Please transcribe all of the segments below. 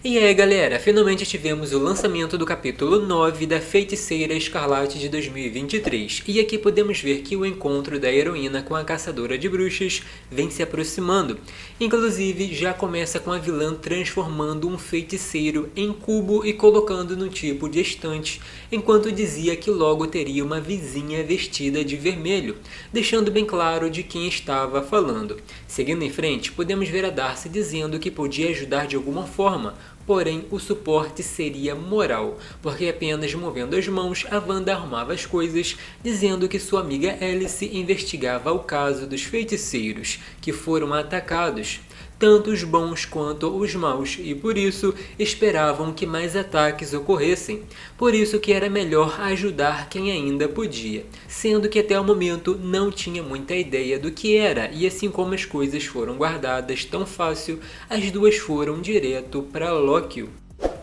E aí galera, finalmente tivemos o lançamento do capítulo 9 da Feiticeira Escarlate de 2023, e aqui podemos ver que o encontro da heroína com a caçadora de bruxas vem se aproximando. Inclusive já começa com a vilã transformando um feiticeiro em cubo e colocando no tipo de estante, enquanto dizia que logo teria uma vizinha vestida de vermelho, deixando bem claro de quem estava falando. Seguindo em frente, podemos ver a Darcy dizendo que podia ajudar de alguma forma, porém o suporte seria moral, porque apenas movendo as mãos a Wanda arrumava as coisas, dizendo que sua amiga Alice investigava o caso dos feiticeiros que foram atacados, tanto os bons quanto os maus, e por isso esperavam que mais ataques ocorressem. Por isso que era melhor ajudar quem ainda podia, sendo que até o momento não tinha muita ideia do que era, e assim como as coisas foram guardadas tão fácil, as duas foram direto para Lóquio.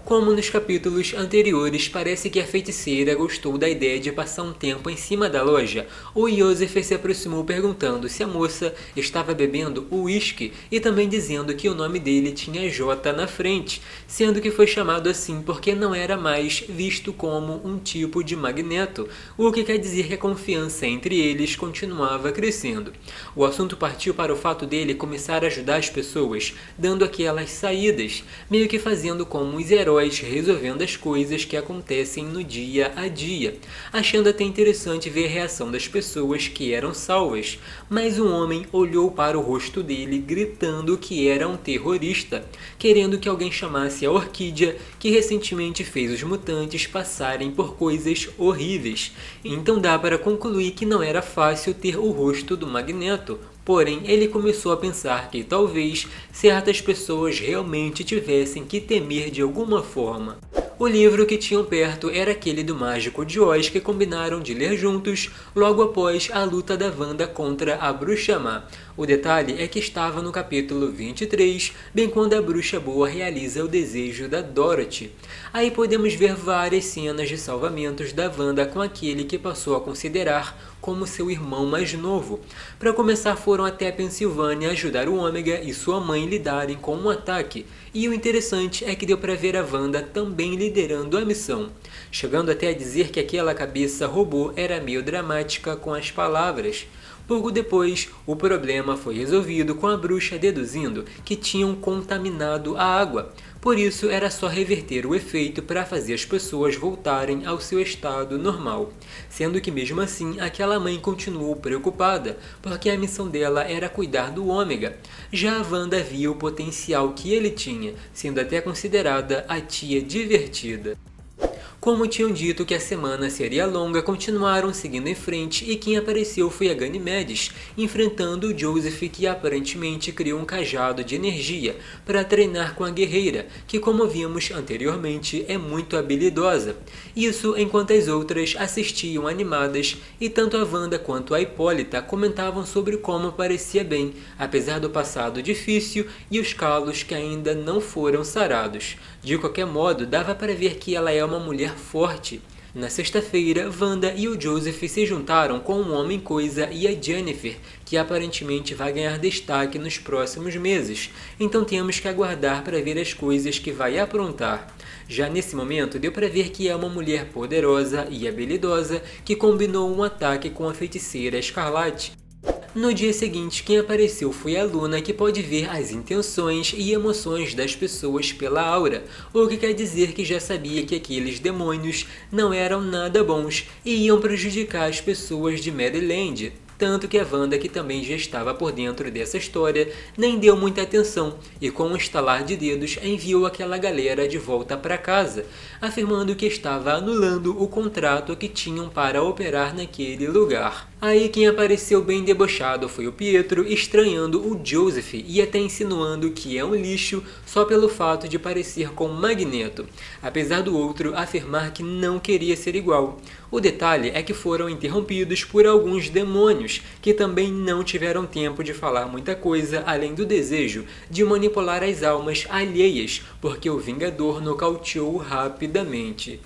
Como nos capítulos anteriores, parece que a feiticeira gostou da ideia de passar um tempo em cima da loja. O Joseph se aproximou perguntando se a moça estava bebendo uísque e também dizendo que o nome dele tinha J na frente, sendo que foi chamado assim porque não era mais visto como um tipo de magneto, o que quer dizer que a confiança entre eles continuava crescendo. O assunto partiu para o fato dele começar a ajudar as pessoas, dando aquelas saídas, meio que fazendo como os heróis resolvendo as coisas que acontecem no dia a dia, achando até interessante ver a reação das pessoas que eram salvas, mas um homem olhou para o rosto dele gritando que era um terrorista, querendo que alguém chamasse a Orquídea, que recentemente fez os mutantes passarem por coisas horríveis. Então dá para concluir que não era fácil ter o rosto do Magneto. Porém, ele começou a pensar que talvez certas pessoas realmente tivessem que temer de alguma forma. O livro que tinham perto era aquele do Mágico de Oz que combinaram de ler juntos logo após a luta da Wanda contra a Bruxa Má. O detalhe é que estava no capítulo 23, bem quando a Bruxa Boa realiza o desejo da Dorothy. Aí podemos ver várias cenas de salvamentos da Wanda com aquele que passou a considerar como seu irmão mais novo. Para começar, foram até a Pensilvânia ajudar o Ômega e sua mãe lidarem com um ataque, e o interessante é que deu para ver a Wanda também liderando a missão, chegando até a dizer que aquela cabeça robô era meio dramática com as palavras. Pouco depois, o problema foi resolvido com a bruxa deduzindo que tinham contaminado a água. Por isso, era só reverter o efeito para fazer as pessoas voltarem ao seu estado normal. Sendo que mesmo assim, aquela mãe continuou preocupada, porque a missão dela era cuidar do Ômega. Já a Wanda via o potencial que ele tinha, sendo até considerada a tia divertida. Como tinham dito que a semana seria longa, continuaram seguindo em frente e quem apareceu foi a Ganymedes, enfrentando o Joseph, que aparentemente criou um cajado de energia para treinar com a guerreira, que como vimos anteriormente é muito habilidosa. Isso enquanto as outras assistiam animadas e tanto a Wanda quanto a Hipólita comentavam sobre como parecia bem, apesar do passado difícil e os calos que ainda não foram sarados. De qualquer modo, dava para ver que ela é uma mulher forte. Na sexta-feira, Wanda e o Joseph se juntaram com o Homem-Coisa e a Jennifer, que aparentemente vai ganhar destaque nos próximos meses. Então temos que aguardar para ver as coisas que vai aprontar. Já nesse momento, deu para ver que é uma mulher poderosa e habilidosa que combinou um ataque com a Feiticeira Escarlate. No dia seguinte, quem apareceu foi a Luna, que pode ver as intenções e emoções das pessoas pela aura, o que quer dizer que já sabia que aqueles demônios não eram nada bons e iam prejudicar as pessoas de Maryland. Tanto que a Wanda, que também já estava por dentro dessa história, nem deu muita atenção e com um estalar de dedos enviou aquela galera de volta para casa, afirmando que estava anulando o contrato que tinham para operar naquele lugar. Aí quem apareceu bem debochado foi o Pietro, estranhando o Joseph e até insinuando que é um lixo só pelo fato de parecer com Magneto, apesar do outro afirmar que não queria ser igual. O detalhe é que foram interrompidos por alguns demônios, que também não tiveram tempo de falar muita coisa além do desejo de manipular as almas alheias, porque o Vingador nocauteou rapidamente.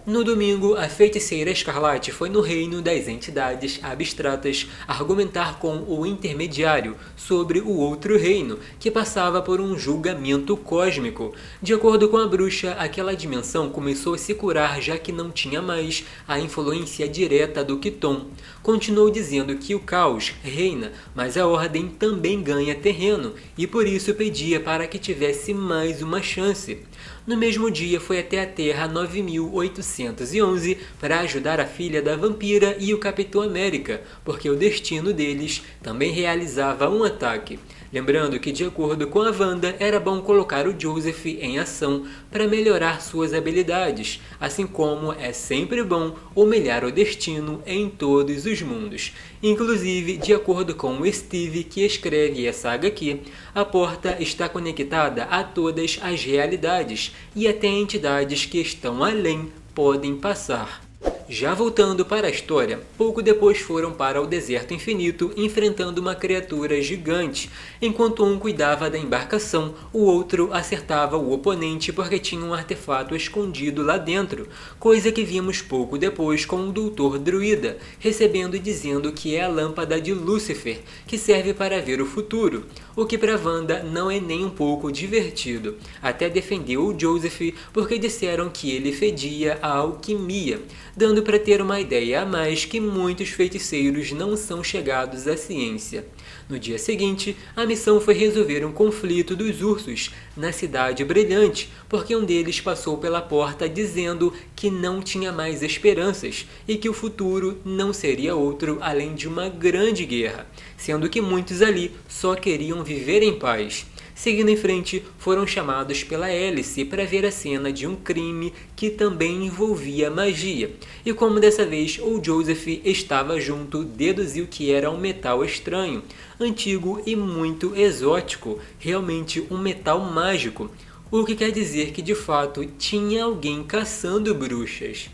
No domingo, a feiticeira Escarlate foi no reino das entidades abstratas argumentar com o intermediário sobre o outro reino, que passava por um julgamento cósmico. De acordo com a bruxa, aquela dimensão começou a se curar já que não tinha mais a influência direta do Kiton. Continuou dizendo que o caos reina, mas a ordem também ganha terreno, e por isso pedia para que tivesse mais uma chance. No mesmo dia, foi até a Terra 9811 para ajudar a filha da vampira e o Capitão América, porque o destino deles também realizava um ataque. Lembrando que, de acordo com a Wanda, era bom colocar o Joseph em ação para melhorar suas habilidades, assim como é sempre bom humilhar o destino em todos os mundos. Inclusive, de acordo com o Steve, que escreve essa HQ, a porta está conectada a todas as realidades e até entidades que estão além podem passar. Já voltando para a história, pouco depois foram para o deserto infinito enfrentando uma criatura gigante. Enquanto um cuidava da embarcação, o outro acertava o oponente porque tinha um artefato escondido lá dentro, coisa que vimos pouco depois com o Doutor Druida, recebendo e dizendo que é a lâmpada de Lúcifer, que serve para ver o futuro, o que para Wanda não é nem um pouco divertido. Até defendeu o Joseph porque disseram que ele fedia a alquimia, dando para ter uma ideia a mais que muitos feiticeiros não são chegados à ciência. No dia seguinte, a missão foi resolver um conflito dos ursos na Cidade Brilhante, porque um deles passou pela porta dizendo que não tinha mais esperanças e que o futuro não seria outro além de uma grande guerra, sendo que muitos ali só queriam viver em paz. Seguindo em frente, foram chamados pela Hélice para ver a cena de um crime que também envolvia magia. E como dessa vez o Joseph estava junto, deduziu que era um metal estranho, antigo e muito exótico, realmente um metal mágico, o que quer dizer que de fato tinha alguém caçando bruxas.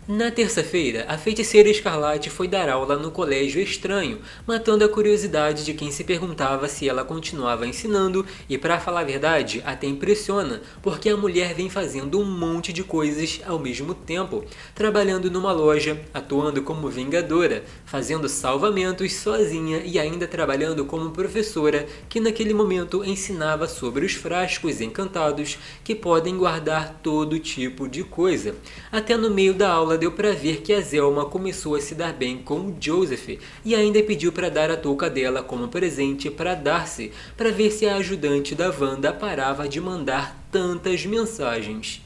Na terça-feira, a feiticeira Escarlate foi dar aula no colégio estranho, matando a curiosidade de quem se perguntava se ela continuava ensinando e, para falar a verdade, até impressiona, porque a mulher vem fazendo um monte de coisas ao mesmo tempo, trabalhando numa loja, atuando como vingadora, fazendo salvamentos sozinha e ainda trabalhando como professora, que naquele momento ensinava sobre os frascos encantados que podem guardar todo tipo de coisa. Até no meio da aula deu para ver que a Zelma começou a se dar bem com o Joseph e ainda pediu para dar a touca dela como presente para Darcy, para ver se a ajudante da Wanda parava de mandar tantas mensagens.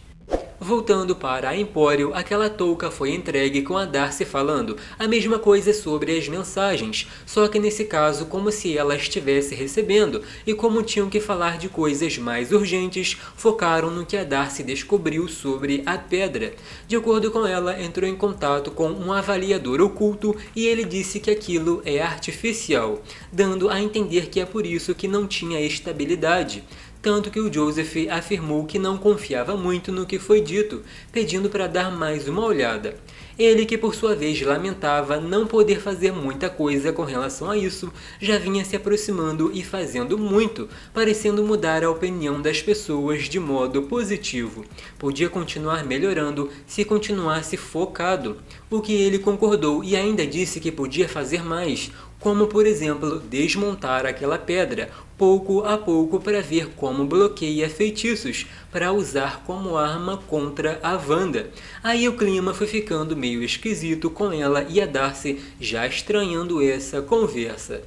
Voltando para a Empório, aquela touca foi entregue com a Darcy falando a mesma coisa sobre as mensagens, só que nesse caso como se ela estivesse recebendo, e como tinham que falar de coisas mais urgentes, focaram no que a Darcy descobriu sobre a pedra. De acordo com ela, entrou em contato com um avaliador oculto e ele disse que aquilo é artificial, dando a entender que é por isso que não tinha estabilidade. Tanto que o Joseph afirmou que não confiava muito no que foi dito, pedindo para dar mais uma olhada. Ele, que por sua vez lamentava não poder fazer muita coisa com relação a isso, já vinha se aproximando e fazendo muito, parecendo mudar a opinião das pessoas de modo positivo. Podia continuar melhorando se continuasse focado, o que ele concordou e ainda disse que podia fazer mais, como por exemplo desmontar aquela pedra pouco a pouco para ver como bloqueia feitiços para usar como arma contra a Wanda. Aí o clima foi ficando meio esquisito com ela e a Darcy já estranhando essa conversa.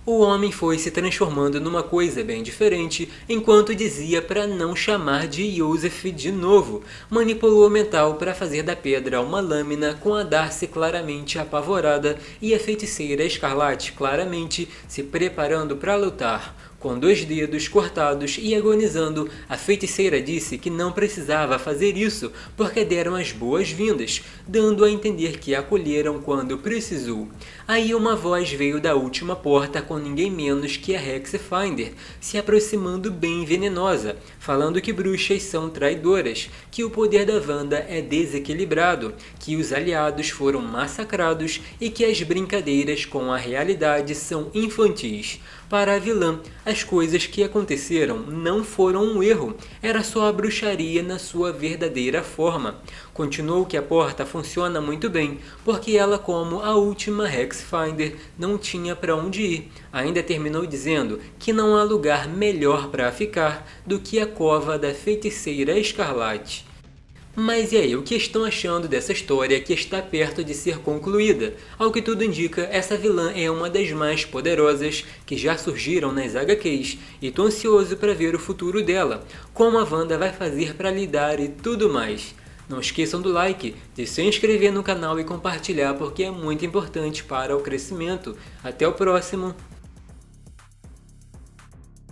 O homem foi se transformando numa coisa bem diferente, enquanto dizia para não chamar de Joseph de novo. Manipulou o mental para fazer da pedra uma lâmina, com a Darcy claramente apavorada e a feiticeira Escarlate claramente se preparando para lutar. Com 2 dedos cortados e agonizando, a feiticeira disse que não precisava fazer isso, porque deram as boas-vindas, dando a entender que a acolheram quando precisou. Aí uma voz veio da última porta com ninguém menos que a Hexfinder, se aproximando bem venenosa, falando que bruxas são traidoras, que o poder da Wanda é desequilibrado, que os aliados foram massacrados e que as brincadeiras com a realidade são infantis. Para a vilã, as coisas que aconteceram não foram um erro, era só a bruxaria na sua verdadeira forma. Continuou que a porta funciona muito bem, porque ela, como a última Hexfinder, não tinha para onde ir. Ainda terminou dizendo que não há lugar melhor para ficar do que a cova da feiticeira Escarlate. Mas e aí, o que estão achando dessa história que está perto de ser concluída? Ao que tudo indica, essa vilã é uma das mais poderosas que já surgiram nas HQs e tô ansioso para ver o futuro dela, como a Wanda vai fazer para lidar e tudo mais. Não esqueçam do like, de se inscrever no canal e compartilhar porque é muito importante para o crescimento. Até o próximo!